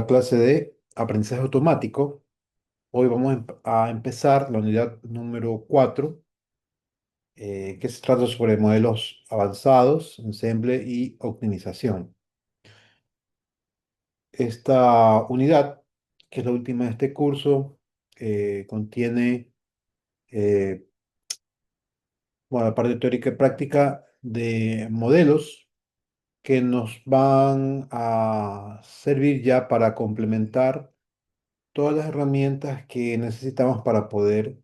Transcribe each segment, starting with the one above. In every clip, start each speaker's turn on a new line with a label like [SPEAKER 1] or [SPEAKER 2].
[SPEAKER 1] la clase de aprendizaje automático. Hoy vamos a empezar la unidad número 4, que se trata sobre modelos avanzados, ensemble y optimización. Esta unidad, que es la última de este curso, contiene, eh, bueno, la parte teórica y práctica de modelos que nos van a servir ya para complementar todas las herramientas que necesitamos para poder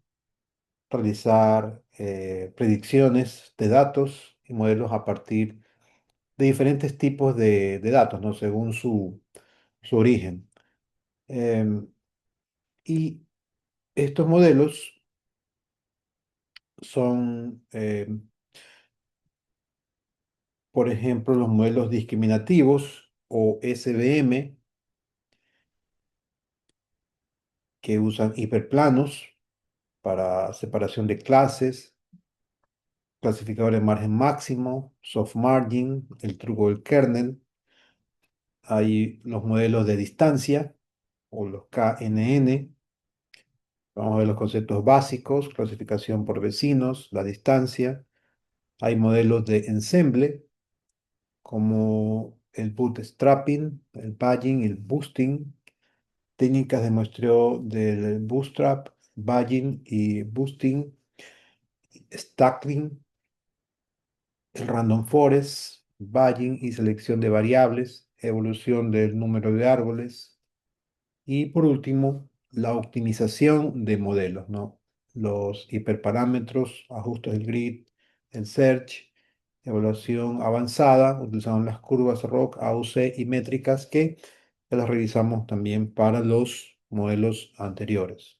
[SPEAKER 1] realizar predicciones de datos y modelos a partir de diferentes tipos de datos, ¿no? Según su origen. Em, y estos modelos son, por ejemplo, los modelos discriminativos o SVM, que usan hiperplanos para separación de clases, clasificador de margen máximo, soft margin, el truco del kernel. Hay los modelos de distancia o los KNN. Vamos a ver los conceptos básicos, clasificación por vecinos, la distancia. Hay modelos de ensemble como el bootstrapping, el badging, el boosting. Técnicas de muestreo del bootstrap, badging y boosting. Stacking, el random forest, badging y selección de variables, evolución del número de árboles. Y por último, la optimización de modelos, ¿no? Los hiperparámetros, ajustes del grid, el search, evaluación avanzada, utilizando las curvas ROC, AUC y métricas que ya las revisamos también para los modelos anteriores.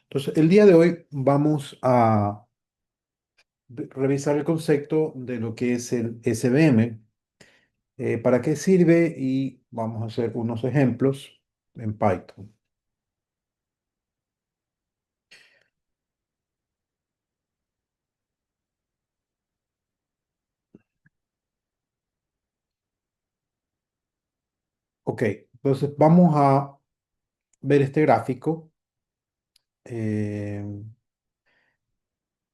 [SPEAKER 1] Entonces, el día de hoy vamos a revisar el concepto de lo que es el SVM, para qué sirve y vamos a hacer unos ejemplos en Python. Ok, entonces vamos a ver este gráfico, eh,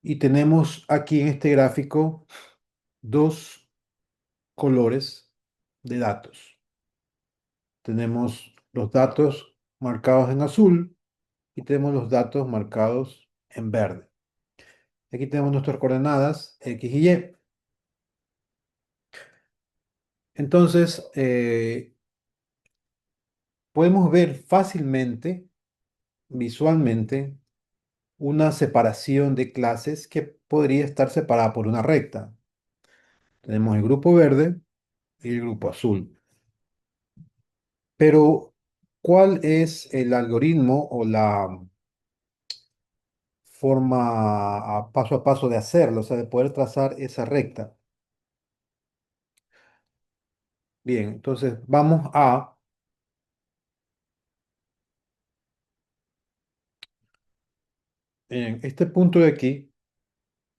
[SPEAKER 1] y tenemos aquí en este gráfico dos colores de datos. Tenemos los datos marcados en azul y tenemos los datos marcados en verde. Aquí tenemos nuestras coordenadas X y Y. Entonces, podemos ver fácilmente, visualmente, una separación de clases que podría estar separada por una recta. Tenemos el grupo verde y el grupo azul. Pero, ¿cuál es el algoritmo o la forma paso a paso de hacerlo? O sea, de poder trazar esa recta. Bien, entonces vamos a en este punto de aquí.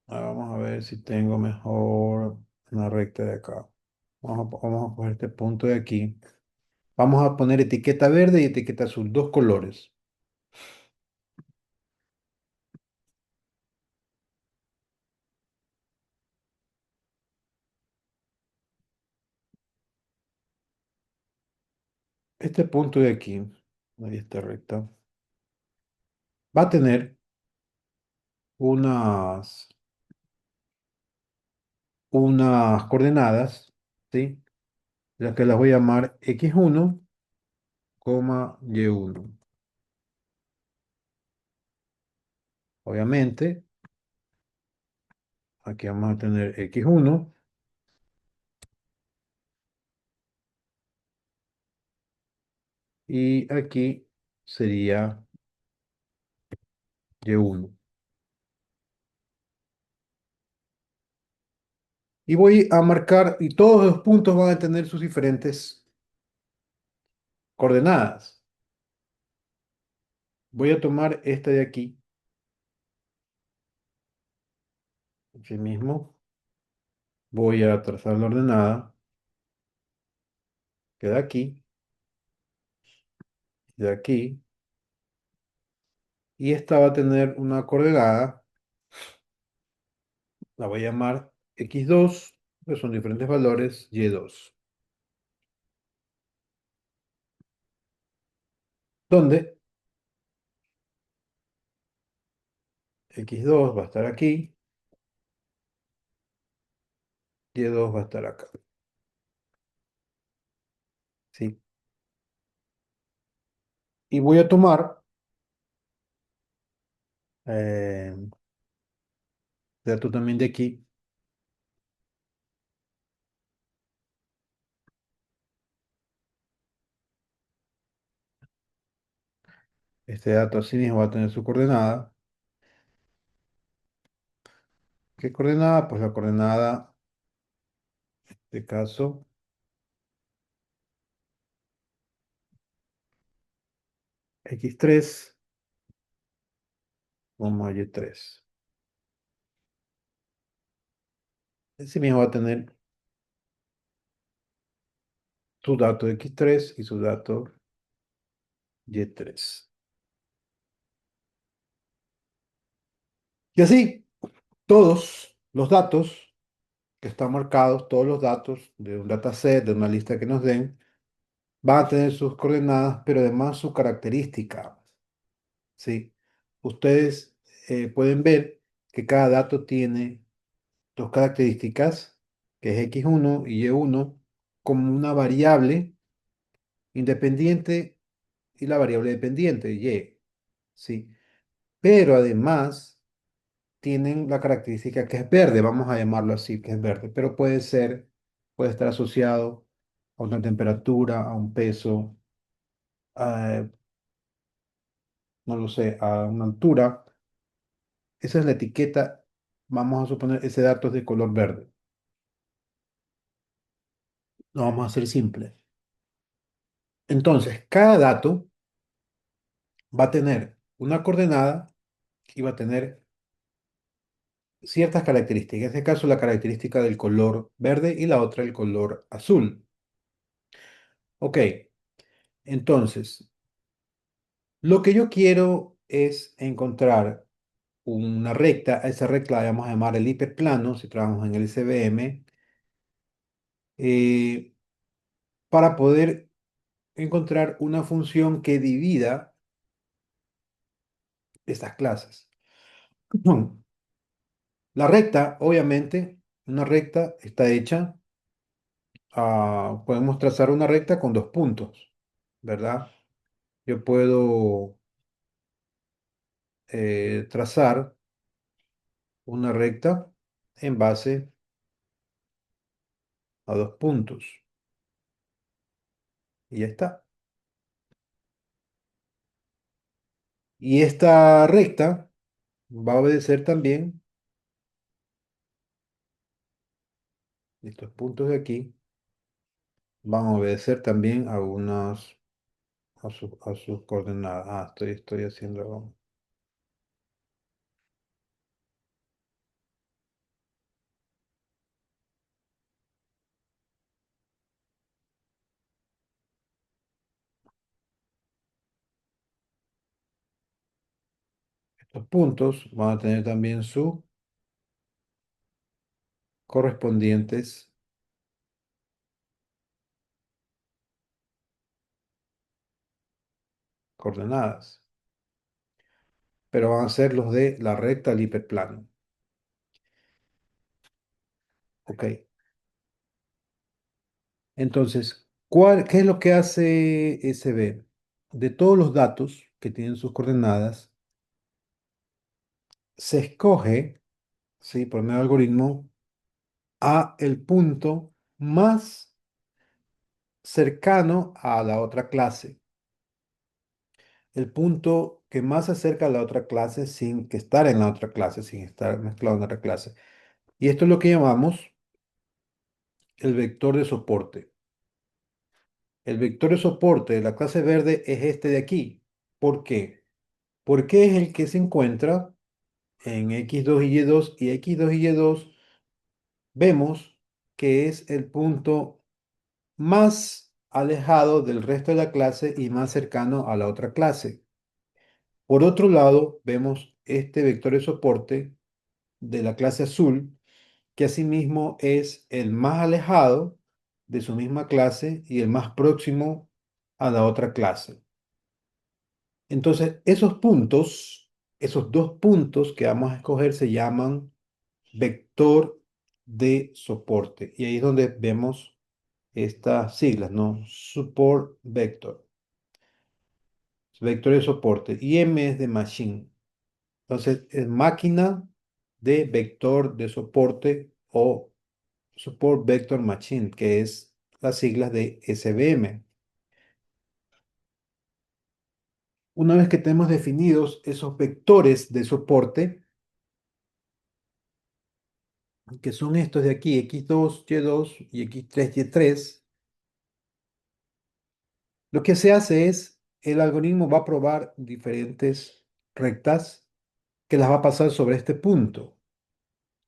[SPEAKER 1] Vamos a ver si tengo mejor una recta de acá. Vamos a poner este punto de aquí. Vamos a poner etiqueta verde y etiqueta azul, dos colores. Este punto de aquí, ahí está recta, va a tener unas, unas coordenadas, ¿sí? Las que las voy a llamar x1, y1. Obviamente, aquí vamos a tener x1 y aquí sería y1. Y voy a marcar, y todos los puntos van a tener sus diferentes coordenadas. Voy a tomar esta de aquí, así mismo. Voy a trazar la ordenada, queda aquí. de aquí, y esta va a tener una coordenada, la voy a llamar x2, que son diferentes valores, y2, donde x2 va a estar aquí, y2 va a estar acá, ¿sí? Y voy a tomar eh, dato también de aquí, este dato así mismo va a tener su coordenada. ¿Qué coordenada? Pues la coordenada, en este caso, x3, y3. Ese mismo va a tener su dato x3 y su dato y3. Y así, todos los datos que están marcados, todos los datos de un dataset, de una lista que nos den, van a tener sus coordenadas, pero además su característica, ¿sí? Ustedes pueden ver que cada dato tiene dos características, que es x1 y y1, como una variable independiente y la variable dependiente, y, ¿sí? Pero además tienen la característica que es verde, vamos a llamarlo así, que es verde, pero puede ser, puede estar asociado a una temperatura, a un peso, a, no lo sé, a una altura. Esa es la etiqueta, vamos a suponer ese dato es de color verde. Lo vamos a hacer simple. Entonces, cada dato va a tener una coordenada y va a tener ciertas características. En este caso, la característica del color verde y la otra el color azul. Ok, entonces, lo que yo quiero es encontrar una recta. A esa recta la vamos a llamar el hiperplano, si trabajamos en el SVM, eh, para poder encontrar una función que divida estas clases. La recta, obviamente, una recta está hecha, podemos trazar una recta con dos puntos, ¿verdad? Yo puedo trazar una recta en base a dos puntos y ya está. Y esta recta va a obedecer también, estos puntos de aquí, van a obedecer también a unas, a sus coordenadas. Estoy haciendo estos puntos, van a tener también sus correspondientes coordenadas, pero van a ser los de la recta del hiperplano. Ok, entonces, ¿qué es lo que hace SB? De todos los datos que tienen sus coordenadas, se escoge, ¿sí? Por medio del algoritmo, a el punto más cercano a la otra clase, el punto que más se acerca a la otra clase sin que estar en la otra clase, sin estar mezclado en la otra clase. Y esto es lo que llamamos el vector de soporte. El vector de soporte de la clase verde es este de aquí. ¿Por qué? Porque es el que se encuentra en x2 y y2, y x2 y y2 vemos que es el punto más alejado del resto de la clase y más cercano a la otra clase. Por otro lado, vemos este vector de soporte de la clase azul, que asimismo es el más alejado de su misma clase y el más próximo a la otra clase. Entonces, esos puntos, esos dos puntos que vamos a escoger se llaman vector de soporte. Y ahí es donde vemos estas siglas, ¿no? Support vector, vector de soporte. Y M es de machine. Entonces, es máquina de vector de soporte o Support Vector Machine, que es las siglas de SVM. Una vez que tenemos definidos esos vectores de soporte, que son estos de aquí, X2, Y2 y X3, Y3, lo que se hace es, el algoritmo va a probar diferentes rectas que las va a pasar sobre este punto,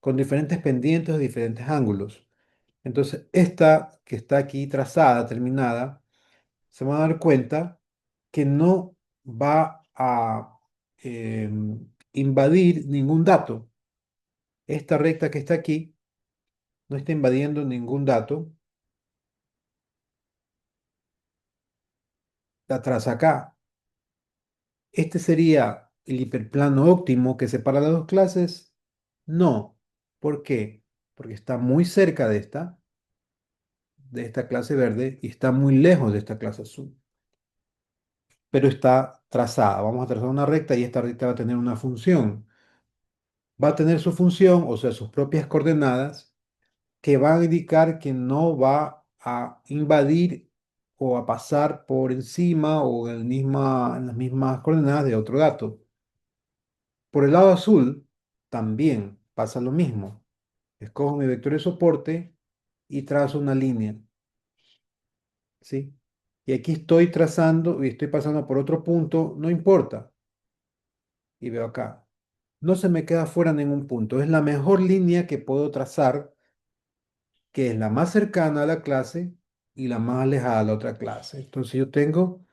[SPEAKER 1] con diferentes pendientes de diferentes ángulos. Entonces, esta que está aquí trazada, terminada, se van a dar cuenta que no va a invadir ningún dato. Esta recta que está aquí no está invadiendo ningún dato. La traza acá. Este sería el hiperplano óptimo que separa las dos clases. No. ¿Por qué? Porque está muy cerca de esta clase verde, y está muy lejos de esta clase azul. Pero está trazada. Vamos a trazar una recta y esta recta va a tener una función. Va a tener su función, o sea, sus propias coordenadas, que van a indicar que no va a invadir o a pasar por encima o en las mismas coordenadas de otro dato. Por el lado azul también pasa lo mismo. Escojo mi vector de soporte y trazo una línea, ¿sí? Y aquí estoy trazando y estoy pasando por otro punto, no importa. Y veo acá. No se me queda fuera ningún punto. Es la mejor línea que puedo trazar, que es la más cercana a la clase y la más alejada a la otra clase. Entonces yo tengo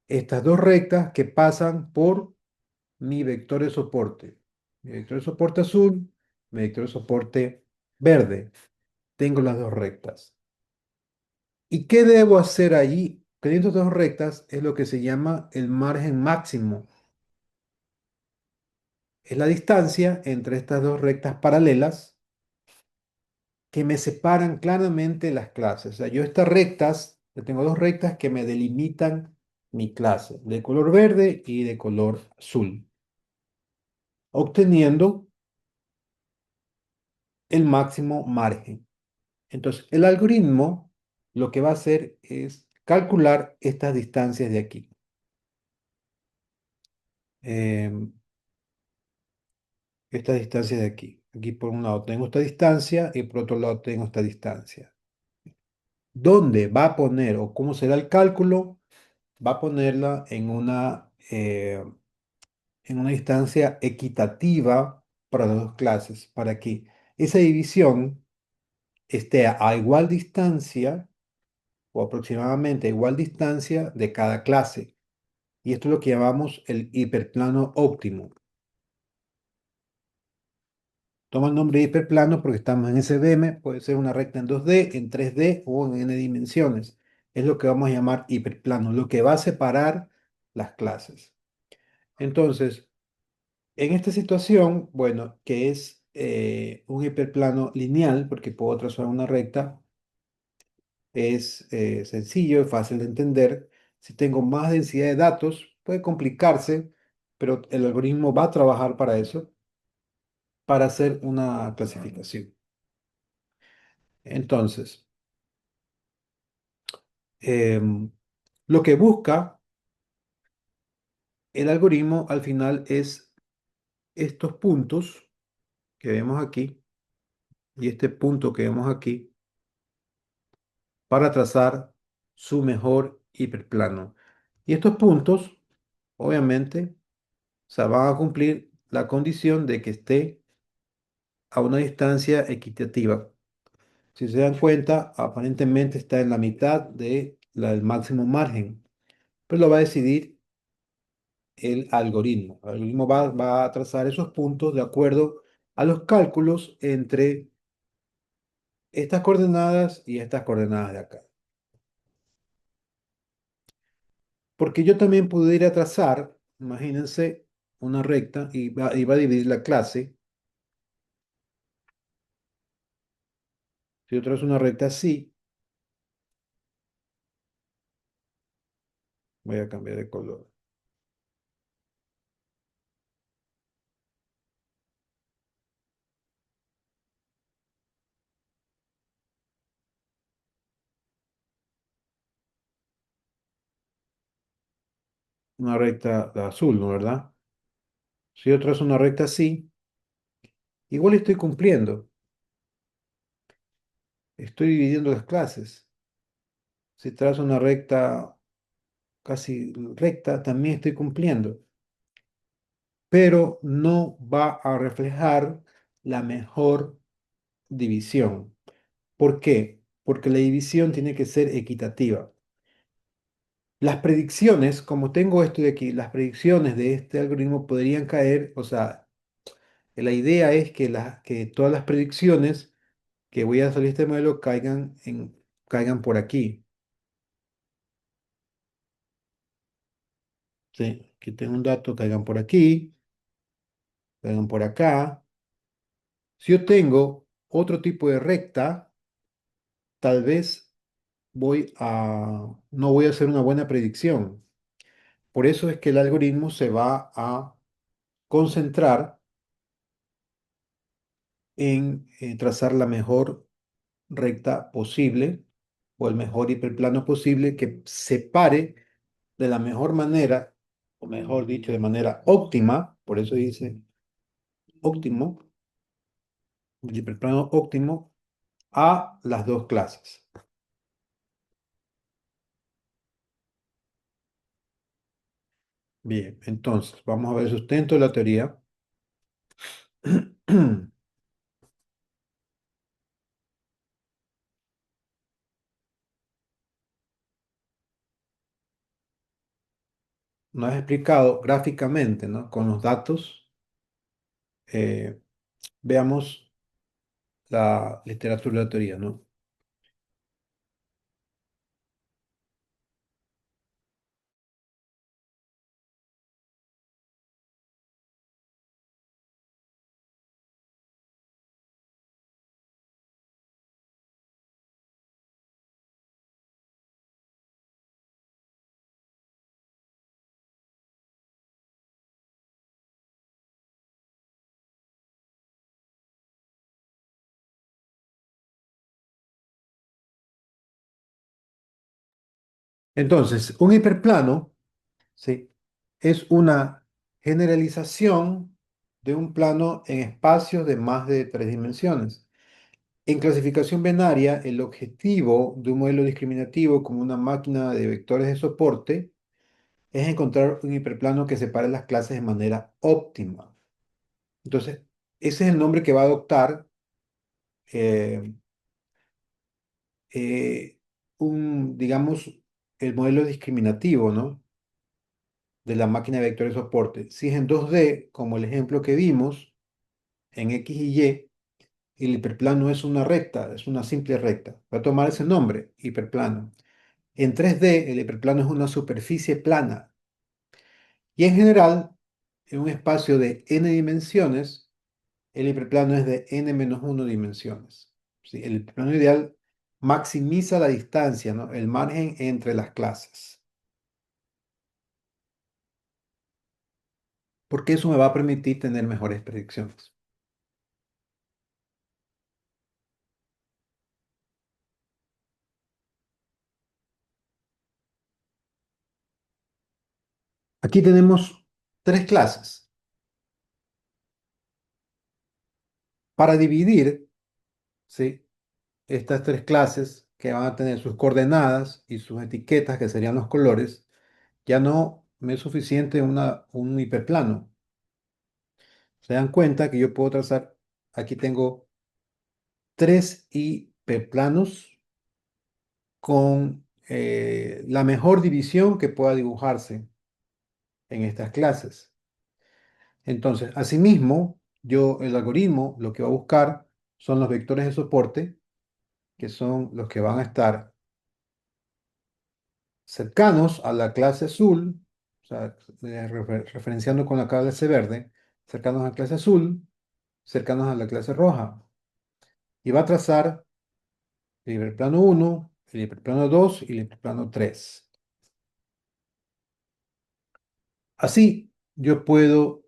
[SPEAKER 1] estas dos rectas que pasan por mi vector de soporte. Mi vector de soporte azul, mi vector de soporte verde. Tengo las dos rectas. ¿Y qué debo hacer allí? Teniendo dos rectas es lo que se llama el margen máximo. Es la distancia entre estas dos rectas paralelas que me separan claramente las clases. O sea, yo estas rectas, yo tengo dos rectas que me delimitan mi clase, de color verde y de color azul, obteniendo el máximo margen. Entonces, el algoritmo lo que va a hacer es calcular estas distancias de aquí. Em, Estas distancias de aquí. Aquí por un lado tengo esta distancia y por otro lado tengo esta distancia. ¿Dónde va a poner o cómo será el cálculo? Va a ponerla en una distancia equitativa para las dos clases, para que esa división esté a igual distancia o aproximadamente a igual distancia de cada clase. Y esto es lo que llamamos el hiperplano óptimo. Toma el nombre de hiperplano porque estamos en SVM, puede ser una recta en 2D, en 3D o en n dimensiones. Es lo que vamos a llamar hiperplano, lo que va a separar las clases. Entonces, en esta situación, bueno, que es un hiperplano lineal, porque puedo trazar una recta, es sencillo, es fácil de entender. Si tengo más densidad de datos, puede complicarse, pero el algoritmo va a trabajar para eso, para hacer una clasificación. Entonces, em, lo que busca el algoritmo al final es estos puntos que vemos aquí y este punto que vemos aquí para trazar su mejor hiperplano. Y estos puntos, obviamente, o sea, van a cumplir la condición de que esté a una distancia equitativa. Si se dan cuenta, aparentemente está en la mitad de el máximo margen, pero lo va a decidir el algoritmo. El algoritmo va a trazar esos puntos de acuerdo a los cálculos entre estas coordenadas y estas coordenadas de acá. Porque yo también pudiera trazar, imagínense, una recta y va a dividir la clase. Si yo trazo una recta así, voy a cambiar de color. Una recta de azul, ¿no? ¿Verdad? Si yo trazo una recta así, igual estoy cumpliendo. Estoy dividiendo las clases. Si trazo una recta casi recta, también estoy cumpliendo. Pero no va a reflejar la mejor división. ¿Por qué? Porque la división tiene que ser equitativa. Las predicciones, como tengo esto de aquí, las predicciones de este algoritmo podrían caer, o sea, la idea es que, que todas las predicciones que voy a salir de este modelo caigan por aquí. ¿Sí? Aquí tengo un dato, caigan por aquí, caigan por acá. Si yo tengo otro tipo de recta, tal vez no voy a hacer una buena predicción. Por eso es que el algoritmo se va a concentrar en trazar la mejor recta posible o el mejor hiperplano posible que separe de la mejor manera, o mejor dicho, de manera óptima, por eso dice óptimo, el hiperplano óptimo, a las dos clases. Bien, entonces vamos a ver el sustento de la teoría. Nos has explicado gráficamente, ¿no? Con los datos, eh, veamos la literatura de la teoría, ¿no? Entonces, un hiperplano, ¿sí? Es una generalización de un plano en espacios de más de tres dimensiones. En clasificación binaria, el objetivo de un modelo discriminativo como una máquina de vectores de soporte es encontrar un hiperplano que separe las clases de manera óptima. Entonces, ese es el nombre que va a adoptar eh, digamos, el modelo discriminativo, ¿no? De la máquina de vectores de soporte. Si es en 2D, como el ejemplo que vimos, en X y Y, el hiperplano es una recta, es una simple recta. Va a tomar ese nombre, hiperplano. En 3D, el hiperplano es una superficie plana. Y en general, en un espacio de n dimensiones, el hiperplano es de n-1 dimensiones. ¿Sí? El hiperplano ideal maximiza la distancia, ¿no? El margen entre las clases, porque eso me va a permitir tener mejores predicciones. Aquí tenemos tres clases. Para dividir, ¿sí? Estas tres clases que van a tener sus coordenadas y sus etiquetas, que serían los colores, ya no me es suficiente un hiperplano. Se dan cuenta que yo puedo trazar, aquí tengo tres hiperplanos con la mejor división que pueda dibujarse en estas clases. Entonces, asimismo, el algoritmo lo que va a buscar son los vectores de soporte, que son los que van a estar cercanos a la clase azul, o sea, referenciando con la clase verde, cercanos a la clase azul, cercanos a la clase roja. Y va a trazar el hiperplano 1, el hiperplano 2 y el hiperplano 3. Así, yo puedo,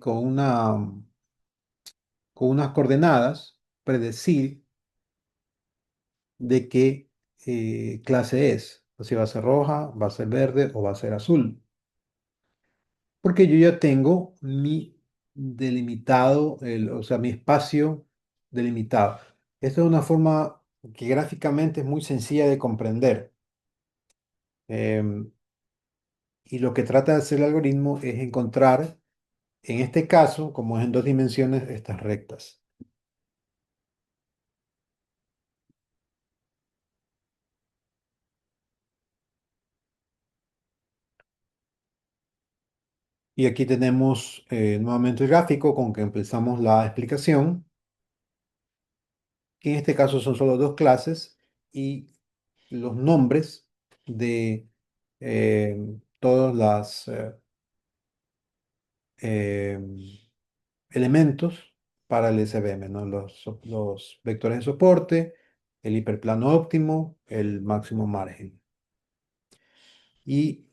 [SPEAKER 1] con con unas coordenadas, predecir de qué clase es. O si va a ser roja, va a ser verde o va a ser azul. Porque yo ya tengo mi delimitado, o sea, mi espacio delimitado. Esto es una forma que gráficamente es muy sencilla de comprender. Em, y lo que trata de hacer el algoritmo es encontrar, en este caso, como es en dos dimensiones, estas rectas. Y aquí tenemos nuevamente el gráfico con que empezamos la explicación. En este caso son solo dos clases y los nombres de todos los eh, elementos para el SVM, ¿no? Los vectores de soporte, el hiperplano óptimo, el máximo margen. Y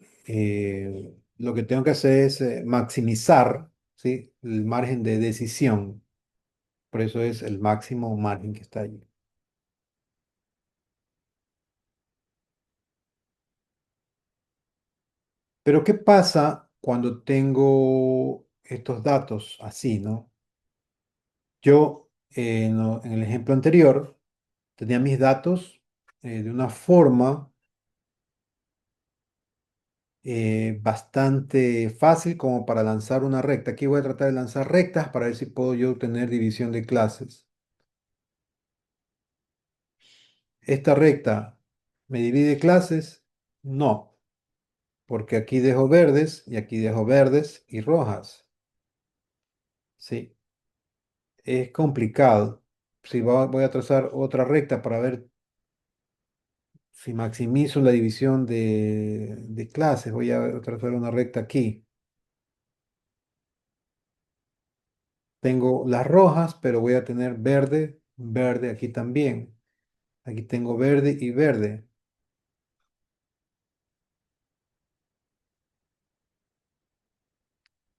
[SPEAKER 1] lo que tengo que hacer es maximizar, ¿sí?, el margen de decisión. Por eso es el máximo margen que está allí. Pero ¿qué pasa cuando tengo estos datos así, ¿no? Yo, en el ejemplo anterior, tenía mis datos de una forma bastante fácil como para lanzar una recta. Aquí voy a tratar de lanzar rectas para ver si puedo yo obtener división de clases. ¿Esta recta me divide clases? No, porque aquí dejo verdes y aquí dejo verdes y rojas. Sí, es complicado. Si voy a trazar otra recta para ver si maximizo la división de clases. Voy a trazar una recta aquí. Tengo las rojas, pero voy a tener verde, verde aquí también. Aquí tengo verde y verde.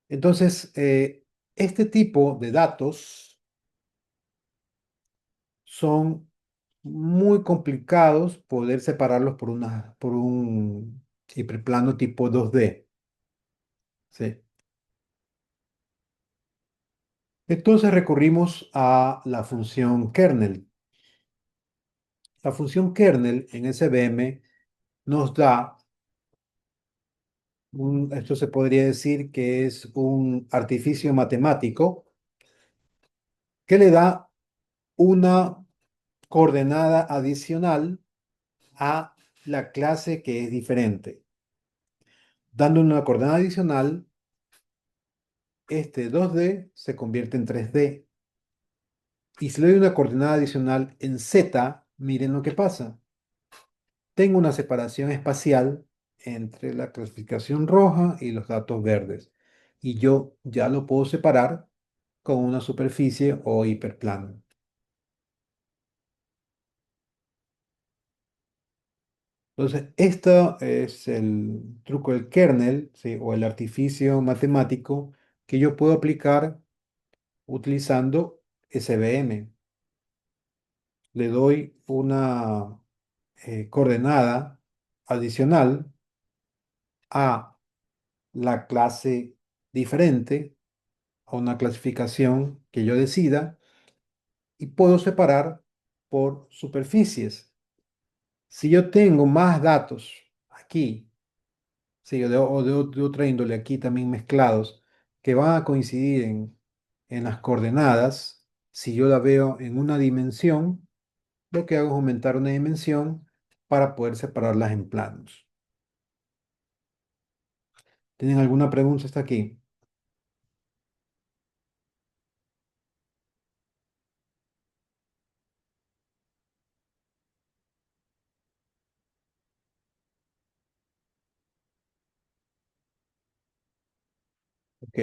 [SPEAKER 1] Entonces, este tipo de datos son muy complicados poder separarlos por un hiperplano tipo 2D. ¿Sí? Entonces recurrimos a la función kernel. La función kernel en SVM nos da esto se podría decir que es un artificio matemático que le da una coordenada adicional a la clase que es diferente. Dando una coordenada adicional, este 2D se convierte en 3D. Y si le doy una coordenada adicional en Z, miren lo que pasa. Tengo una separación espacial entre la clasificación roja y los datos verdes. Y yo ya lo puedo separar con una superficie o hiperplano. Entonces, esto es el truco del kernel, ¿sí?, o el artificio matemático que yo puedo aplicar utilizando SVM. Le doy una coordenada adicional a la clase diferente, a una clasificación que yo decida, y puedo separar por superficies. Si yo tengo más datos aquí, sí, de otra índole aquí también mezclados, que van a coincidir en las coordenadas, si yo la veo en una dimensión, lo que hago es aumentar una dimensión para poder separarlas en planos. ¿Tienen alguna pregunta hasta aquí? Ok.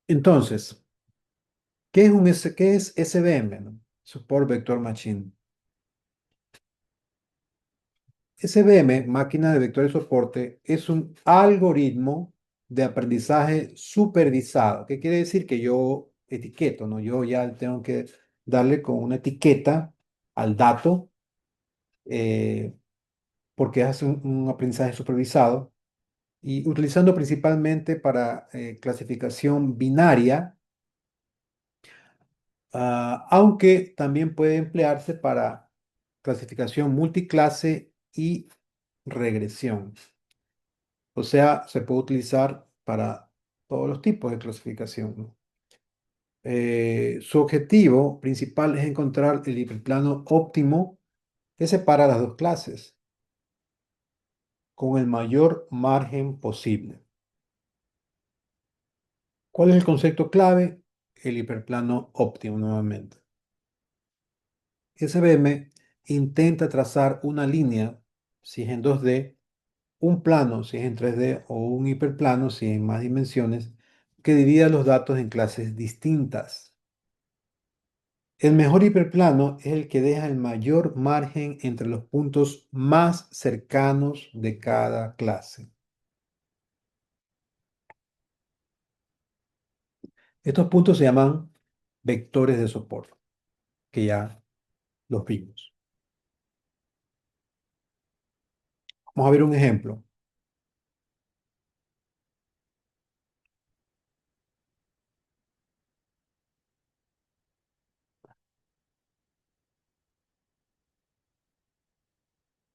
[SPEAKER 1] Entonces, ¿qué es SVM, no? Support Vector Machine. SVM, máquina de vector de soporte, es un algoritmo de aprendizaje supervisado. ¿Qué quiere decir? Que yo etiqueto, ¿no? Yo ya tengo que darle con una etiqueta al dato, eh, porque hace un aprendizaje supervisado y utilizando principalmente para clasificación binaria, aunque también puede emplearse para clasificación multiclase y regresión. O sea, se puede utilizar para todos los tipos de clasificación, ¿no? Su objetivo principal es encontrar el hiperplano óptimo que separa las dos clases con el mayor margen posible. ¿Cuál es el concepto clave? El hiperplano óptimo nuevamente. SVM intenta trazar una línea, si es en 2D, un plano, si es en 3D, o un hiperplano, si es en más dimensiones, que divida los datos en clases distintas. El mejor hiperplano es el que deja el mayor margen entre los puntos más cercanos de cada clase. Estos puntos se llaman vectores de soporte, que ya los vimos. Vamos a ver un ejemplo.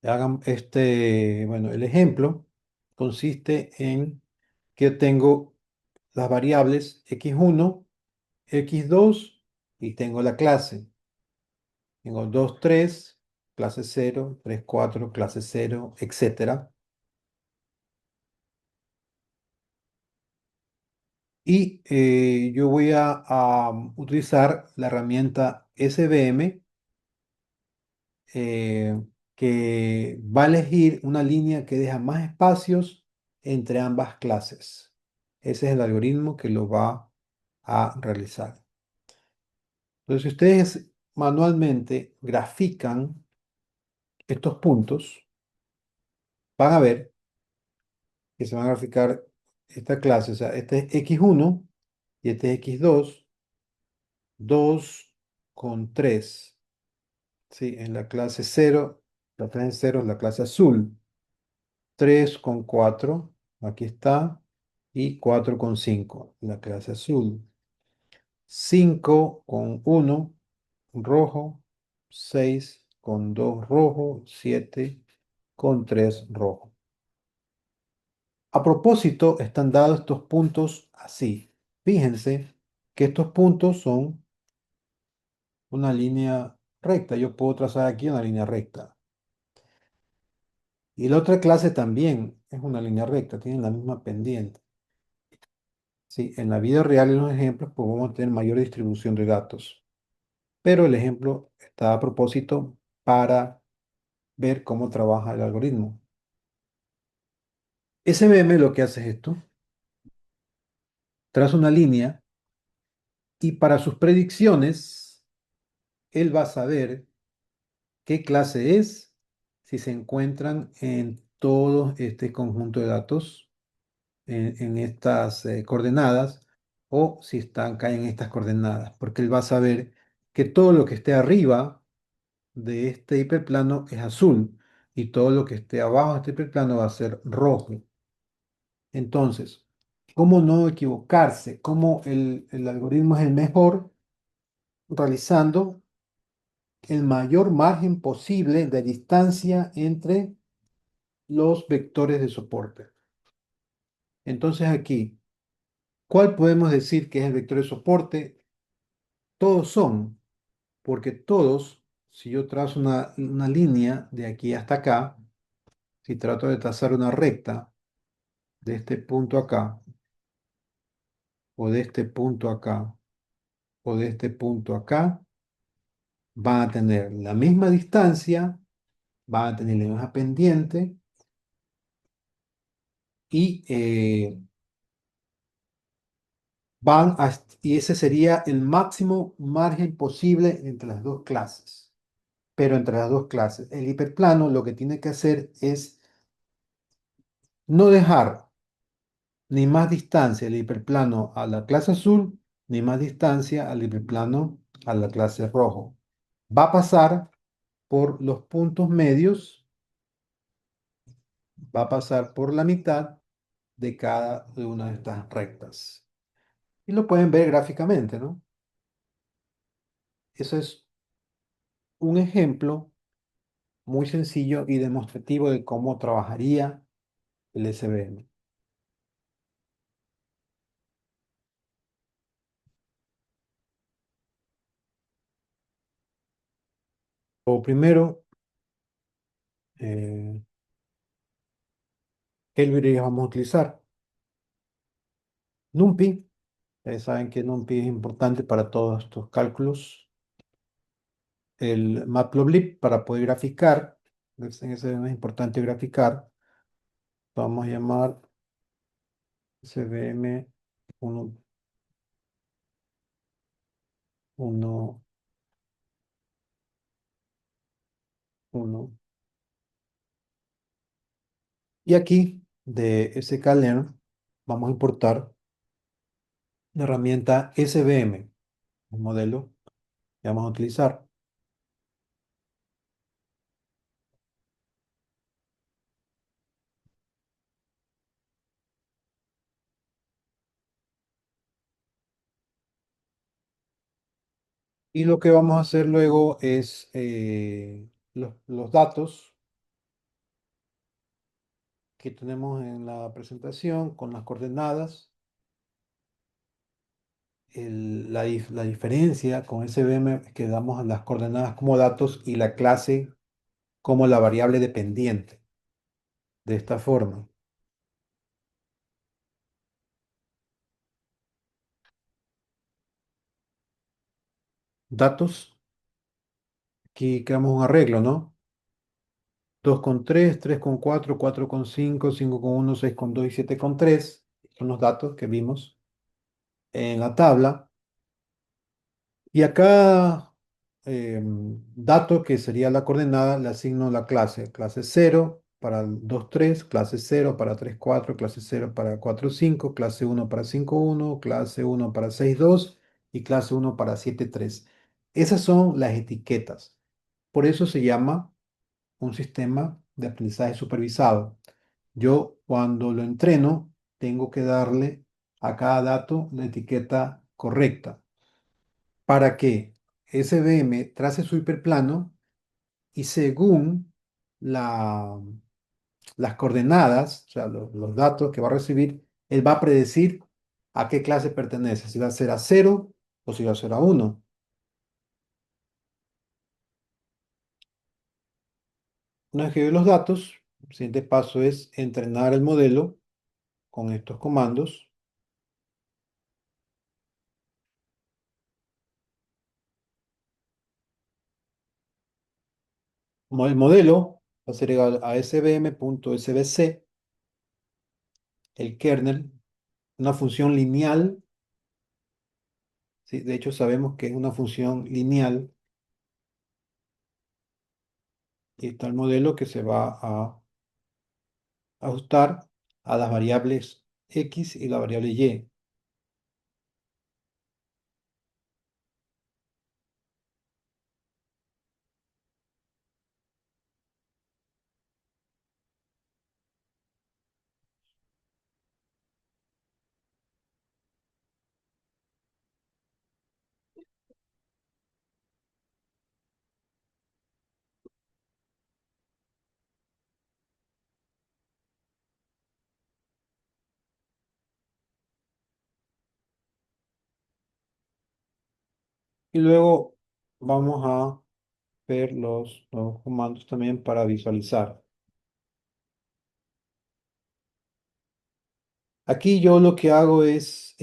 [SPEAKER 1] Bueno, el ejemplo consiste en que tengo las variables x1, x2 y tengo la clase. Tengo 2, 3, clase 0, 3, 4, clase 0, etcétera. Y yo voy a utilizar la herramienta SVM, eh, que va a elegir una línea que deja más espacios entre ambas clases. Ese es el algoritmo que lo va a realizar. Entonces, si ustedes manualmente grafican estos puntos, van a ver que se van a graficar esta clase. O sea, este es x1 y este es x2, 2 con 3. Sí, en la clase 0, la clase 0 es la clase azul. 3 con 4, aquí está, y 4 con 5, la clase azul. 5 con 1, rojo. 6 con 2, rojo. 7 con 3, rojo. A propósito, están dados estos puntos así. Fíjense que estos puntos son una línea recta. Yo puedo trazar aquí una línea recta. Y la otra clase también es una línea recta, tienen la misma pendiente. Sí, en la vida real, en los ejemplos, pues vamos a tener mayor distribución de datos. Pero el ejemplo está a propósito para ver cómo trabaja el algoritmo. SVM lo que hace es esto: traza una línea y para sus predicciones, él va a saber qué clase es si se encuentran en todo este conjunto de datos, en estas coordenadas, o si caen en estas coordenadas, porque él va a saber que todo lo que esté arriba de este hiperplano es azul y todo lo que esté abajo de este hiperplano va a ser rojo. Entonces, ¿cómo no equivocarse? ¿Cómo el algoritmo es el mejor? Realizando el mayor margen posible de distancia entre los vectores de soporte. Entonces aquí, ¿cuál podemos decir que es el vector de soporte? Todos son, porque todos, si yo trazo una línea de aquí hasta acá, si trato de trazar una recta de este punto acá, o de este punto acá, o de este punto acá, van a tener la misma distancia, van a tener la misma pendiente y, y ese sería el máximo margen posible entre las dos clases. Pero entre las dos clases, el hiperplano lo que tiene que hacer es no dejar ni más distancia al hiperplano a la clase azul, ni más distancia al hiperplano a la clase rojo. Va a pasar por los puntos medios, va a pasar por la mitad de cada una de estas rectas. Y lo pueden ver gráficamente, ¿no? Eso es un ejemplo muy sencillo y demostrativo de cómo trabajaría el SVM. O primero, eh, ¿qué librerías vamos a utilizar? NumPy. Ustedes saben que NumPy es importante para todos estos cálculos. El Matplotlib para poder graficar. En SVM es importante graficar. Vamos a llamar SVM 1, 1, 1. Y aquí de sklearn vamos a importar la herramienta SVM, un modelo que vamos a utilizar. Y lo que vamos a hacer luego es los datos que tenemos en la presentación con las coordenadas, la diferencia con SVM es que damos las coordenadas como datos y la clase como la variable dependiente, de esta forma. Datos, aquí creamos un arreglo, ¿no? 2,3, 3,4, 4,5, 5,1, 6,2 y 7,3 son los datos que vimos en la tabla. Y acá, dato que sería la coordenada, le asigno la clase 0 para el 2, 3, clase 0 para 3, 4, clase 0 para 4, 5, clase 1 para 5, 1, clase 1 para 6, 2 y clase 1 para 7, 3. Esas son las etiquetas. Por eso se llama un sistema de aprendizaje supervisado. Yo cuando lo entreno, tengo que darle a cada dato la etiqueta correcta para que SVM trace su hiperplano y según la- las coordenadas, o sea, los datos que va a recibir, él va a predecir a qué clase pertenece, si va a ser a 0 o si va a ser a 1. Una vez que ve los datos, el siguiente paso es entrenar el modelo con estos comandos. Como el modelo va a ser igual a svm.svc, el kernel, una función lineal. ¿Sí? De hecho, sabemos que es una función lineal y está el modelo que se va a ajustar a las variables X y la variable Y. Y luego vamos a ver los comandos también para visualizar. Aquí yo lo que hago es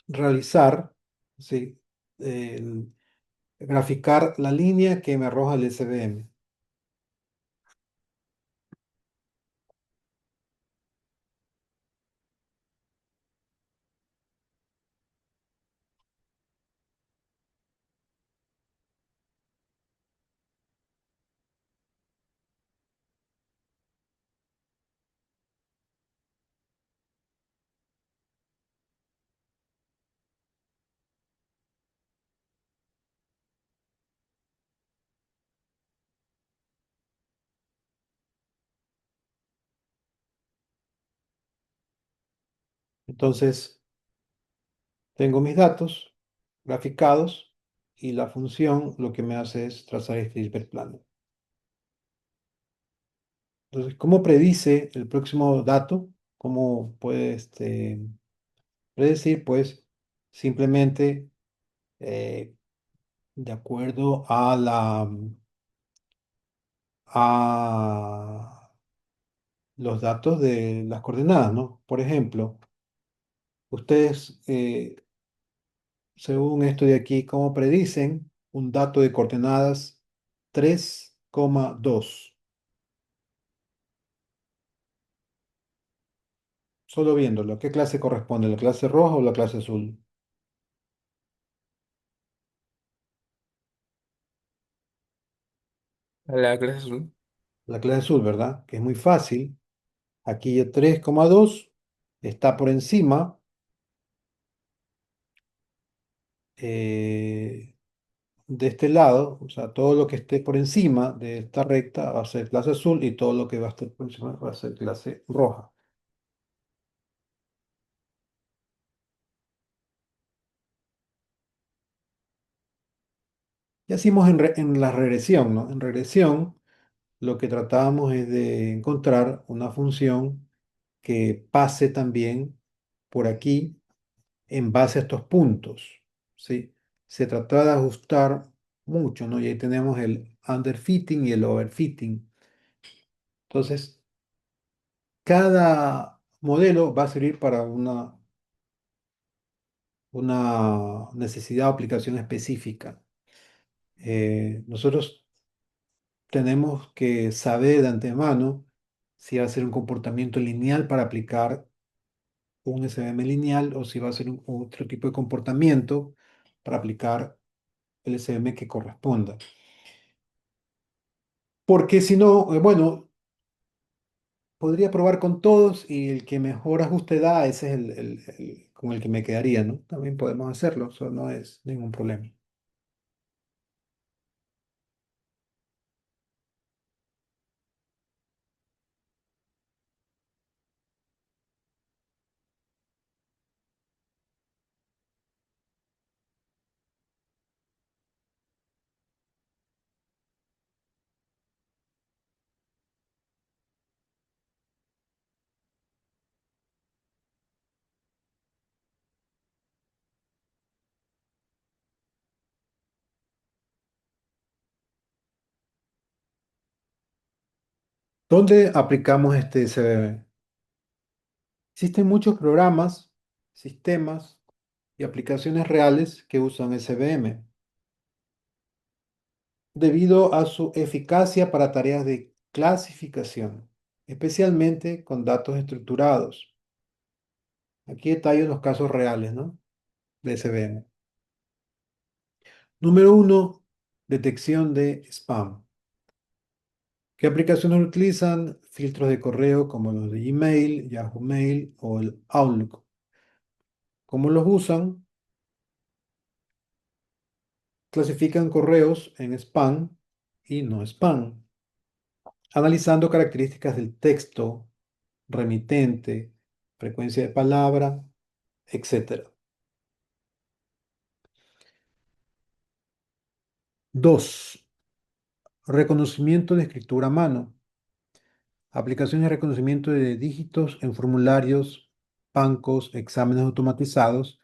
[SPEAKER 1] realizar, ¿sí? el- graficar la línea que me arroja el SVM. Entonces, tengo mis datos graficados y la función lo que me hace es trazar este hiperplano. Entonces, ¿cómo predice el próximo dato? ¿Cómo puede predecir? Pues simplemente de acuerdo a a los datos de las coordenadas, ¿no? Por ejemplo, ustedes, según esto de aquí, ¿cómo predicen un dato de coordenadas 3,2? Solo viéndolo, ¿qué clase corresponde? ¿La clase roja o la clase azul?
[SPEAKER 2] La clase azul.
[SPEAKER 1] La clase azul, ¿verdad? Que es muy fácil. Aquí el 3,2 está por encima eh, de este lado, o sea, todo lo que esté por encima de esta recta va a ser clase azul y todo lo que va a estar por encima va a ser clase roja. Ya hicimos en la regresión, ¿no? En regresión lo que tratábamos es de encontrar una función que pase también por aquí en base a estos puntos, ¿sí? Se trataba de ajustar mucho, ¿no? Y ahí tenemos el underfitting y el overfitting. Entonces, cada modelo va a servir para una necesidad o aplicación específica. Nosotros tenemos que saber de antemano si va a ser un comportamiento lineal para aplicar un SVM lineal o si va a ser otro tipo de comportamiento para aplicar el SVM que corresponda. Porque si no, bueno, podría probar con todos y el que mejor ajuste da, ese es con el que me quedaría, ¿no? También podemos hacerlo, eso no es ningún problema. ¿Dónde aplicamos este SVM? Existen muchos programas, sistemas y aplicaciones reales que usan SVM debido a su eficacia para tareas de clasificación, especialmente con datos estructurados. Aquí detallo los casos reales, ¿no? De SVM. Número uno, detección de spam. ¿Qué aplicaciones utilizan? Filtros de correo como los de Gmail, Yahoo Mail o el Outlook. ¿Cómo los usan? Clasifican correos en spam y no spam, analizando características del texto, remitente, frecuencia de palabra, etcétera. Dos, reconocimiento de escritura a mano. Aplicaciones de reconocimiento de dígitos en formularios, bancos, exámenes automatizados.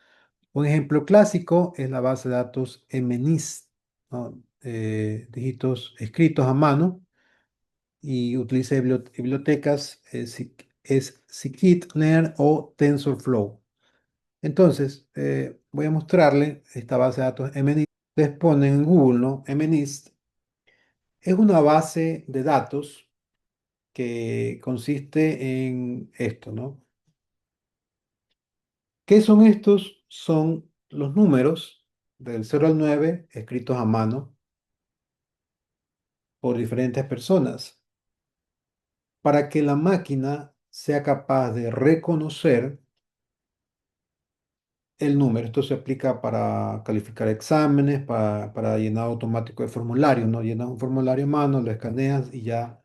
[SPEAKER 1] Un ejemplo clásico es la base de datos MNIST, ¿no? Dígitos escritos a mano y utiliza bibliotecas scikit-learn o TensorFlow. Entonces, voy a mostrarle esta base de datos MNIST. Ustedes ponen en Google, ¿no? MNIST es una base de datos que consiste en esto, ¿no? ¿Qué son estos? Son los números del 0 al 9 escritos a mano por diferentes personas para que la máquina sea capaz de reconocer el número. Esto se aplica para calificar exámenes, para llenado automático de formularios, ¿no? Llenas un formulario a mano, lo escaneas y ya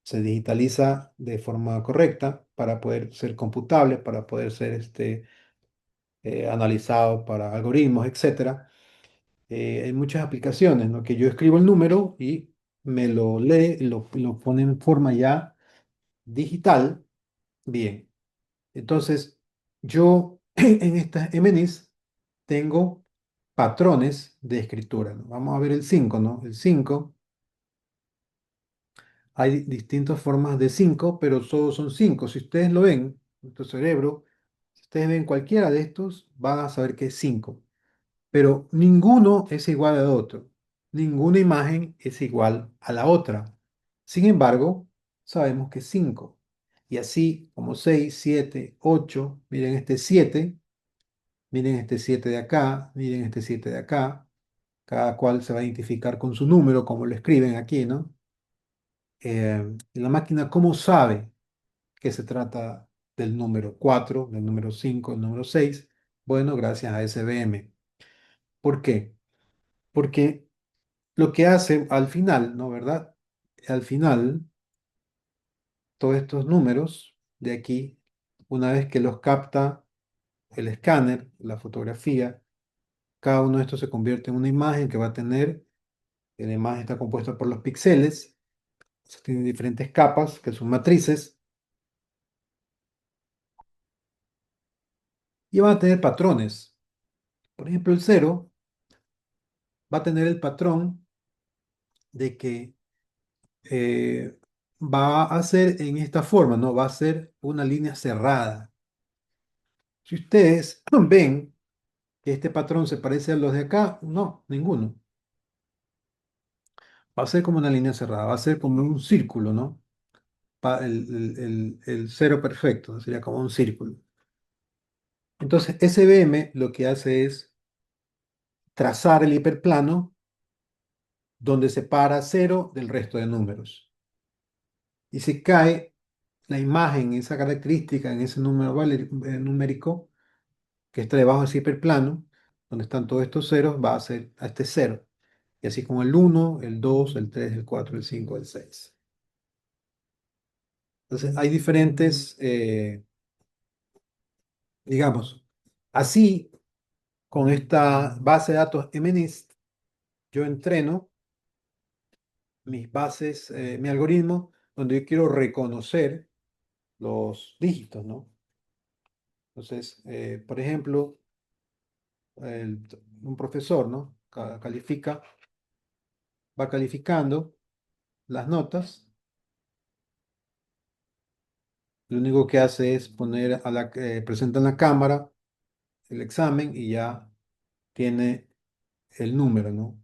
[SPEAKER 1] se digitaliza de forma correcta para poder ser computable, para poder ser analizado para algoritmos, etcétera. Hay muchas aplicaciones, ¿no? Que yo escribo el número y me lo lee, lo pone en forma ya digital. Bien, entonces yo en estas MNIs tengo patrones de escritura, ¿no? Vamos a ver el 5, ¿no? El 5, hay distintas formas de 5, pero todos son 5. Si ustedes lo ven, nuestro cerebro, si ustedes ven cualquiera de estos, van a saber que es 5. Pero ninguno es igual al otro. Ninguna imagen es igual a la otra. Sin embargo, sabemos que es 5. Y así como 6, 7, 8, miren este 7, miren este 7 de acá, miren este 7 de acá. Cada cual se va a identificar con su número, como lo escriben aquí, ¿no? Y la máquina, ¿cómo sabe que se trata del número 4, del número 5, del número 6? Bueno, gracias a SVM. ¿Por qué? Porque lo que hace al final, ¿no? ¿Verdad? Al final, todos estos números de aquí, una vez que los capta el escáner, la fotografía, cada uno de estos se convierte en una imagen que va a tener, la imagen está compuesta por los píxeles, o sea, tiene diferentes capas que son matrices, y van a tener patrones. Por ejemplo, el cero va a tener el patrón de que eh, va a ser en esta forma, ¿no? Va a ser una línea cerrada. Si ustedes ven que este patrón se parece a los de acá, no, ninguno. Va a ser como una línea cerrada, va a ser como un círculo, ¿no? El cero perfecto, ¿no? Sería como un círculo. Entonces, SVM lo que hace es trazar el hiperplano donde separa cero del resto de números. Y si cae la imagen, esa característica en ese número numérico que está debajo de ese hiperplano, donde están todos estos ceros, va a ser a este cero. Y así como el 1, el 2, el 3, el 4, el 5, el 6. Entonces, hay diferentes, digamos, así, con esta base de datos MNIST, yo entreno mis bases, mi algoritmo, donde yo quiero reconocer los dígitos, ¿no? Entonces, por ejemplo, un profesor, ¿no? Califica, va calificando las notas. Lo único que hace es poner presenta en la cámara el examen y ya tiene el número, ¿no?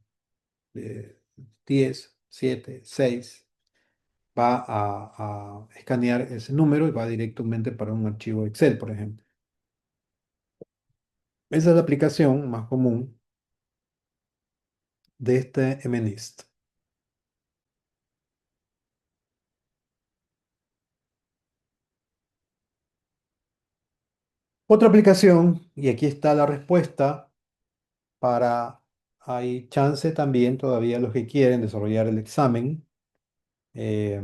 [SPEAKER 1] De 10, 7, 6, va a escanear ese número y va directamente para un archivo Excel, por ejemplo. Esa es la aplicación más común de este MNIST. Otra aplicación, y aquí está la respuesta para, hay chance también todavía los que quieren desarrollar el examen. Eh,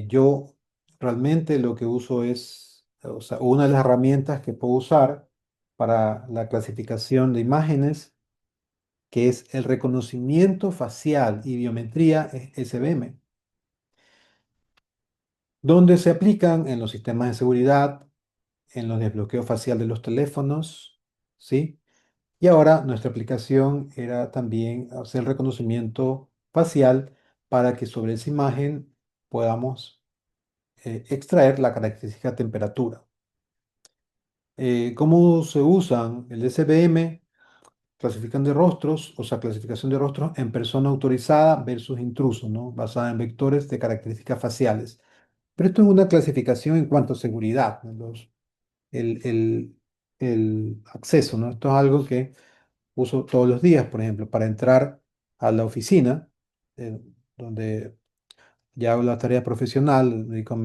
[SPEAKER 1] yo realmente lo que uso es, o sea, una de las herramientas que puedo usar para la clasificación de imágenes, que es el reconocimiento facial y biometría, es SVM. donde se aplican en los sistemas de seguridad, en los desbloqueos facial de los teléfonos, ¿sí? Y ahora nuestra aplicación era también hacer el reconocimiento facial para que sobre esa imagen podamos extraer la característica temperatura. ¿Cómo se usan el SBM? Clasifican de rostros, o sea, clasificación de rostros en persona autorizada versus intruso, ¿no? Basada en vectores de características faciales. Pero esto es una clasificación en cuanto a seguridad, ¿no? El acceso, ¿no? Esto es algo que uso todos los días, por ejemplo, para entrar a la oficina, eh, donde ya hago la tarea profesional, me dedico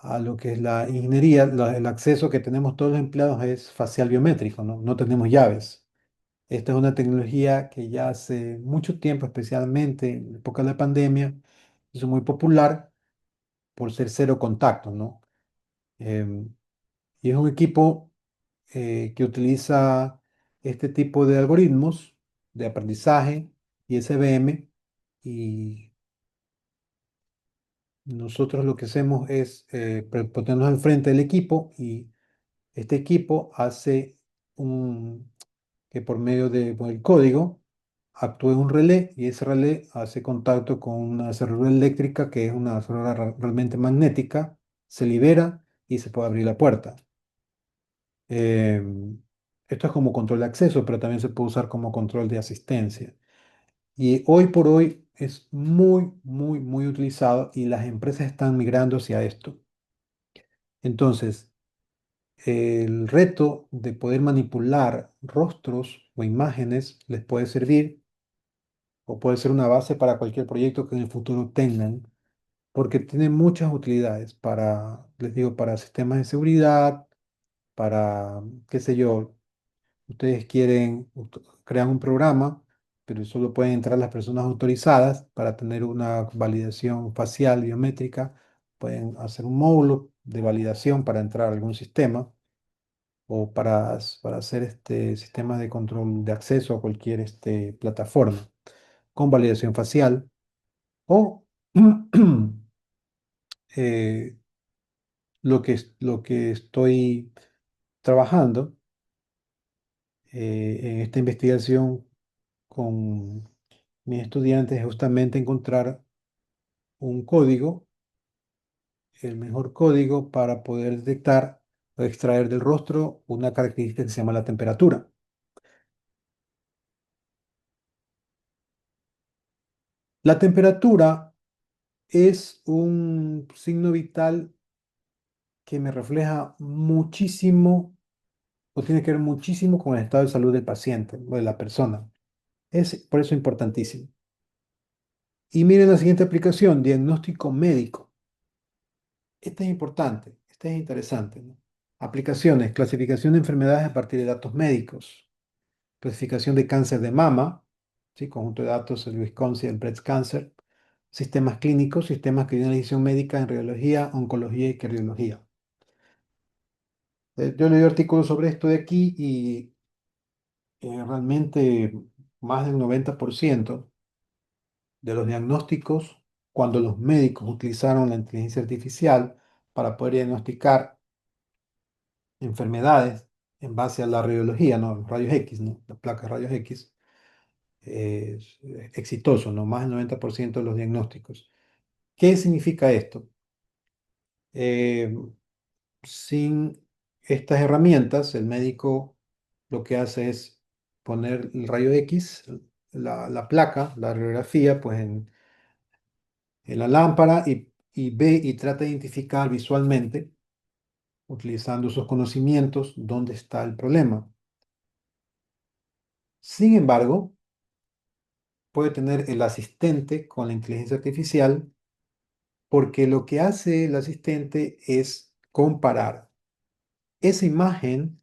[SPEAKER 1] a lo que es la ingeniería. El acceso que tenemos todos los empleados es facial biométrico, ¿no? No tenemos llaves. Esta es una tecnología que ya hace mucho tiempo, especialmente en la época de la pandemia, hizo muy popular por ser cero contacto, ¿no? Em, y es un equipo que utiliza este tipo de algoritmos de aprendizaje y SBM, y nosotros lo que hacemos es ponernos al frente del equipo, y este equipo hace que por medio del código actúe un relé, y ese relé hace contacto con una cerradura eléctrica que es una cerradura realmente magnética, se libera y se puede abrir la puerta. Esto es como control de acceso, pero también se puede usar como control de asistencia. Y hoy por hoy es muy, muy, muy utilizado, y las empresas están migrando hacia esto. Entonces, el reto de poder manipular rostros o imágenes les puede servir, o puede ser una base para cualquier proyecto que en el futuro tengan, porque tiene muchas utilidades para, les digo, para sistemas de seguridad, para, qué sé yo, ustedes quieren, crean un programa, pero solo pueden entrar las personas autorizadas para tener una validación facial biométrica. Pueden hacer un módulo de validación para entrar a algún sistema, o para hacer sistemas de control de acceso a cualquier plataforma con validación facial. O eh, lo que estoy trabajando en esta investigación con mis estudiantes es justamente encontrar un código, el mejor código para poder detectar o extraer del rostro una característica que se llama la temperatura. La temperatura es un signo vital que me refleja muchísimo, o tiene que ver muchísimo con el estado de salud del paciente o de la persona. Es por eso importantísimo. Y miren la siguiente aplicación: diagnóstico médico. Esta es importante, esta es interesante, ¿no? Aplicaciones: clasificación de enfermedades a partir de datos médicos, clasificación de cáncer de mama, ¿sí? Conjunto de datos, el Wisconsin, el Breast Cancer, sistemas clínicos, sistemas que tienen la decisión médica en radiología, oncología y cardiología. Yo leí artículos sobre esto de aquí, y realmente más del 90% de los diagnósticos, cuando los médicos utilizaron la inteligencia artificial para poder diagnosticar enfermedades en base a la radiología, ¿no? Los rayos X, ¿no? Las placas rayos X, es exitoso, ¿no? Más del 90% de los diagnósticos. ¿Qué significa esto? Eh, Sin estas herramientas, el médico lo que hace es poner el rayo X, la placa, la radiografía, pues en la lámpara, y ve y trata de identificar visualmente, utilizando sus conocimientos, dónde está el problema. Sin embargo, puede tener el asistente con la inteligencia artificial, porque lo que hace el asistente es comparar esa imagen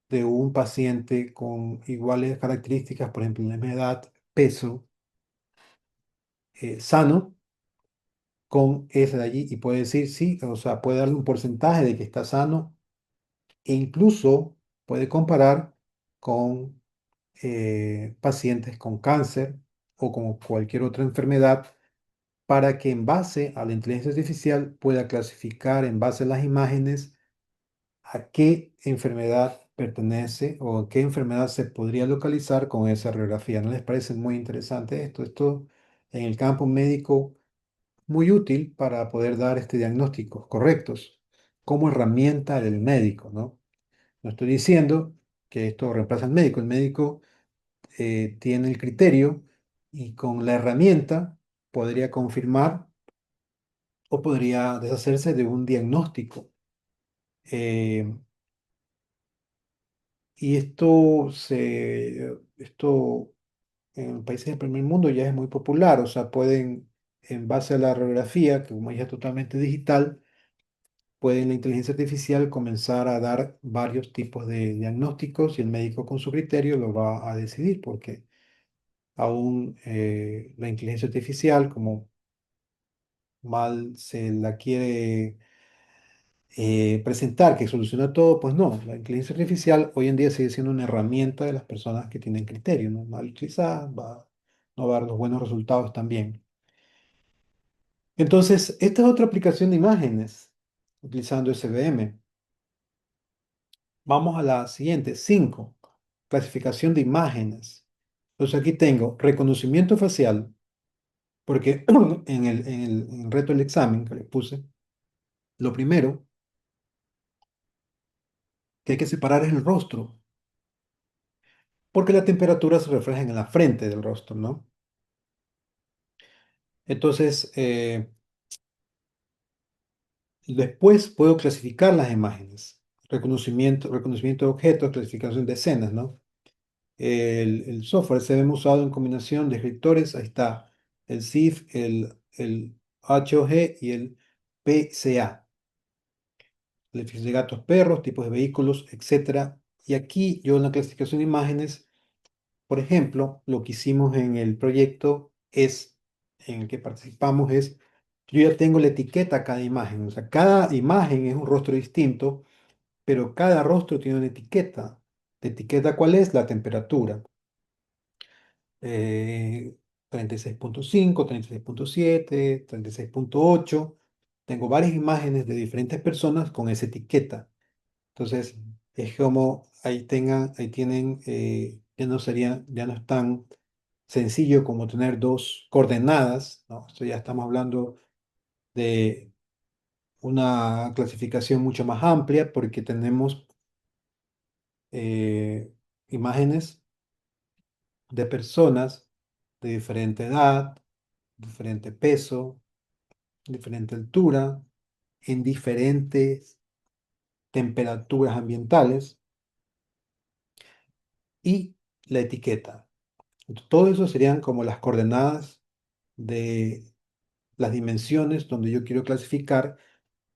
[SPEAKER 1] de un paciente con iguales características, por ejemplo, la misma edad, peso, sano, con ese de allí, y puede decir sí, o sea, puede darle un porcentaje de que está sano, e incluso puede comparar con pacientes con cáncer o con cualquier otra enfermedad, para que en base a la inteligencia artificial pueda clasificar en base a las imágenes a qué enfermedad pertenece o a qué enfermedad se podría localizar con esa radiografía. ¿No les parece muy interesante esto? Esto en el campo médico muy útil para poder dar diagnósticos correctos como herramienta del médico, ¿no? No estoy diciendo que esto reemplaza al médico. El médico tiene el criterio y con la herramienta podría confirmar o podría deshacerse de un diagnóstico. Eh, y esto en países del primer mundo ya es muy popular, o sea, pueden, en base a la radiografía, que como ya es totalmente digital, puede la inteligencia artificial comenzar a dar varios tipos de diagnósticos y el médico con su criterio lo va a decidir, porque aún la inteligencia artificial, como mal se la quiere presentar, que soluciona todo, pues no, la inteligencia artificial hoy en día sigue siendo una herramienta de las personas que tienen criterio, ¿no? Mal utilizada, no va a dar los buenos resultados también. Entonces, esta es otra aplicación de imágenes utilizando SVM. Vamos a la siguiente, 5, clasificación de imágenes. Entonces aquí tengo reconocimiento facial, porque en el reto del examen que le puse, lo primero que hay que separar es el rostro, porque la temperatura se refleja en la frente del rostro, ¿no? Entonces, después puedo clasificar las imágenes. Reconocimiento de objetos, clasificación de escenas, ¿no? El software se ve usado en combinación de escritores. Ahí está el CIF, el HOG y el PCA. Identificación de gatos, perros, tipos de vehículos, etcétera. Y aquí yo en la clasificación de imágenes, por ejemplo, lo que hicimos en el proyecto en el que participamos yo ya tengo la etiqueta a cada imagen. O sea, cada imagen es un rostro distinto, pero cada rostro tiene una etiqueta. ¿La etiqueta cuál es? La temperatura. 36.5, 36.7, 36.8. Tengo varias imágenes de diferentes personas con esa etiqueta. Entonces, es como ahí tienen, ya no es tan sencillo como tener dos coordenadas, ¿no? Esto ya estamos hablando de una clasificación mucho más amplia porque tenemos eh, imágenes de personas de diferente edad, diferente peso, diferente altura, en diferentes temperaturas ambientales y la etiqueta. Todo eso serían como las coordenadas de las dimensiones donde yo quiero clasificar,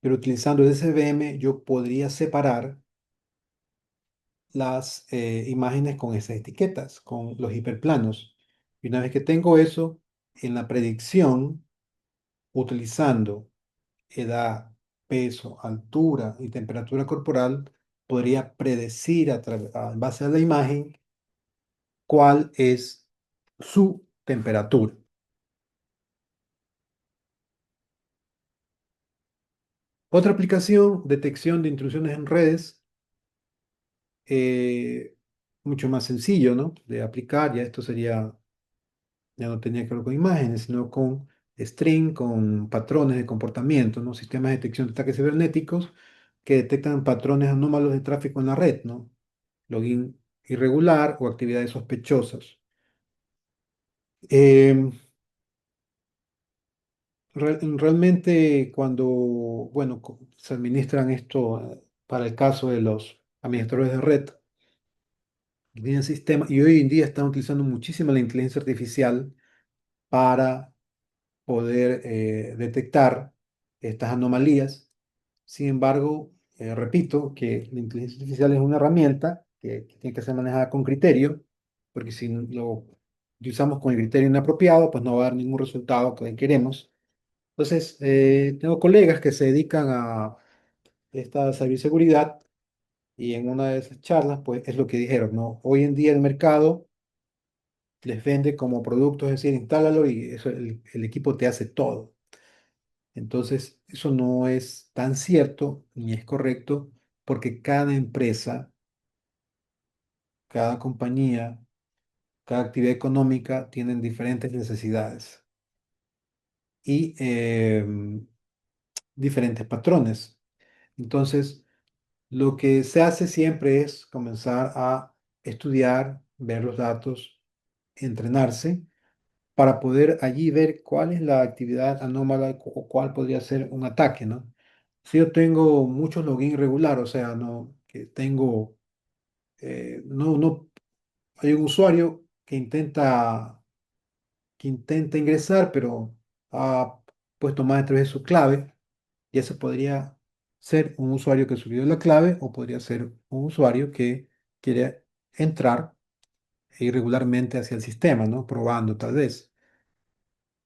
[SPEAKER 1] pero utilizando el SVM yo podría separar las imágenes con esas etiquetas, con los hiperplanos. Y una vez que tengo eso, en la predicción, utilizando edad, peso, altura y temperatura corporal, podría predecir en base a la imagen cuál es su temperatura. Otra aplicación, detección de intrusiones en redes, mucho más sencillo, ¿no? De aplicar, ya no tenía que ver con imágenes, sino con string, con patrones de comportamiento, ¿no? Sistemas de detección de ataques cibernéticos que detectan patrones anómalos de tráfico en la red, ¿no? Login irregular o actividades sospechosas. Em, realmente cuando, bueno, se administran esto para el caso de los administradores de red, que tienen sistemas, y hoy en día están utilizando muchísimo la inteligencia artificial para poder detectar estas anomalías. Sin embargo, repito que la inteligencia artificial es una herramienta que tiene que ser manejada con criterio, porque si lo utilizamos con el criterio inapropiado, pues no va a dar ningún resultado que queremos. Entonces, tengo colegas que se dedican a esta ciberseguridad y en una de esas charlas, pues es lo que dijeron, ¿no? Hoy en día el mercado les vende como producto, es decir, instálalo y eso, el equipo te hace todo. Entonces, eso no es tan cierto ni es correcto porque cada empresa, cada compañía, cada actividad económica tienen diferentes necesidades y diferentes patrones. Entonces, lo que se hace siempre es comenzar a estudiar, ver los datos, entrenarse para poder allí ver cuál es la actividad anómala o cuál podría ser un ataque, ¿no? Si yo tengo muchos login regular, o sea, no, que tengo, no, hay un usuario que intenta ingresar, pero ha puesto más de 3 veces su clave, y ese podría ser un usuario que subió la clave o podría ser un usuario que quiere entrar irregularmente hacia el sistema, ¿no? Probando tal vez.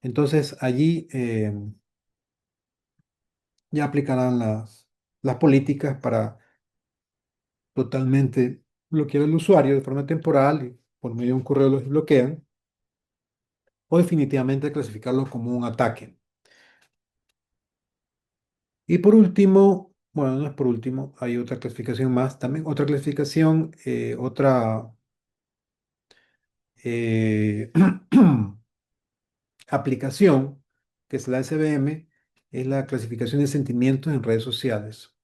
[SPEAKER 1] Entonces allí ya aplicarán las políticas para totalmente bloquear al usuario de forma temporal y por medio de un correo los bloquean o definitivamente clasificarlo como un ataque. Y por último, bueno, no es por último, hay otra clasificación más también, otra clasificación, otra eh, aplicación que es la SBM, es la clasificación de sentimientos en redes sociales.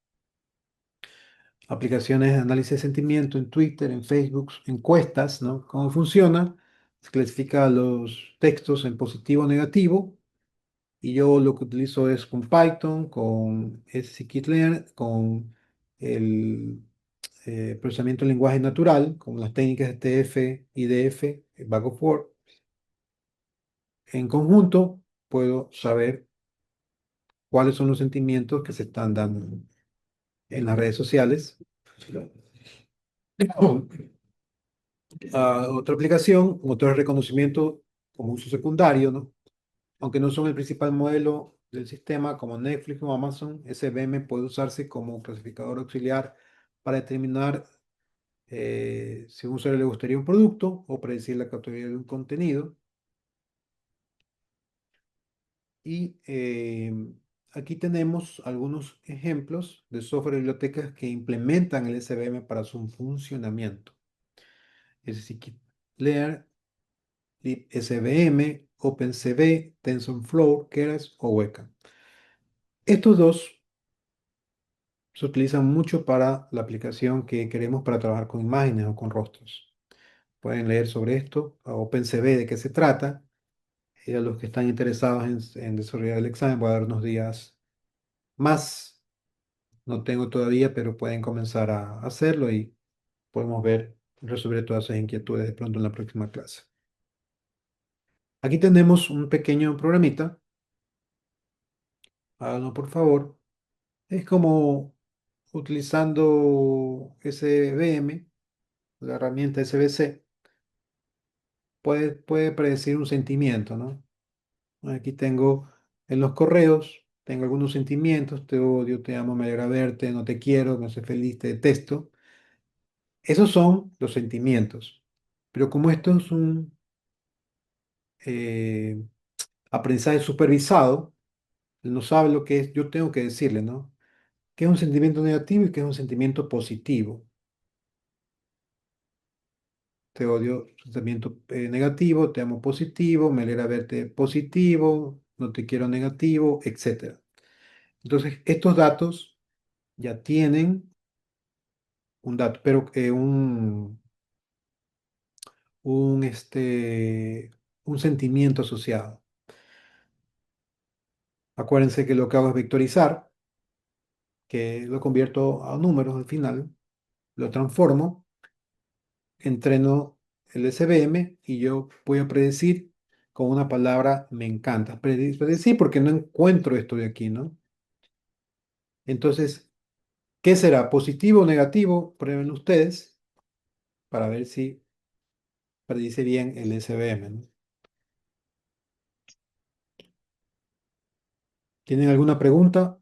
[SPEAKER 1] Aplicaciones de análisis de sentimiento en Twitter, en Facebook, encuestas, ¿no? ¿Cómo funciona? Se clasifica los textos en positivo o negativo. Y yo lo que utilizo es con Python, con scikit-learn, con el procesamiento de lenguaje natural, con las técnicas de TF, IDF, Back of Word. En conjunto, puedo saber cuáles son los sentimientos que se están dando en las redes sociales. Otra aplicación, motor de reconocimiento como uso secundario, ¿no? Aunque no son el principal modelo del sistema como Netflix o Amazon, SVM puede usarse como clasificador auxiliar para determinar si a un usuario le gustaría un producto o predecir la categoría de un contenido. Y aquí tenemos algunos ejemplos de software y bibliotecas que implementan el SVM para su funcionamiento. Es scikit-learn, libsvm, OpenCV, TensorFlow, Keras o Weka. Estos dos se utilizan mucho para la aplicación que queremos para trabajar con imágenes o con rostros. Pueden leer sobre esto, a OpenCV, de qué se trata. Y a los que están interesados en desarrollar el examen, voy a dar unos días más. No tengo todavía, pero pueden comenzar a hacerlo y podemos ver, resolver todas esas inquietudes de pronto en la próxima clase. Aquí tenemos un pequeño programita. Háganlo por favor. Es como utilizando SVM, la herramienta SVC, puede predecir un sentimiento, ¿no? Aquí tengo en los correos, tengo algunos sentimientos, te odio, te amo, me alegra verte, no te quiero, me hace feliz, te detesto. Esos son los sentimientos. Pero como esto es un eh, aprendizaje supervisado, él no sabe lo que es, yo tengo que decirle, ¿no? ¿Qué es un sentimiento negativo y qué es un sentimiento positivo? Te odio, sentimiento negativo, te amo positivo, me alegra verte positivo, no te quiero negativo, etcétera. Entonces, estos datos ya tienen un dato, pero un sentimiento asociado. Acuérdense que lo que hago es vectorizar, que lo convierto a números al final, lo transformo, entreno el SVM y yo voy a predecir con una palabra me encanta. Predecir porque no encuentro esto de aquí, ¿no? Entonces, ¿qué será? ¿Positivo o negativo? Prueben ustedes para ver si predice bien el SVM, ¿no? ¿Tienen alguna pregunta?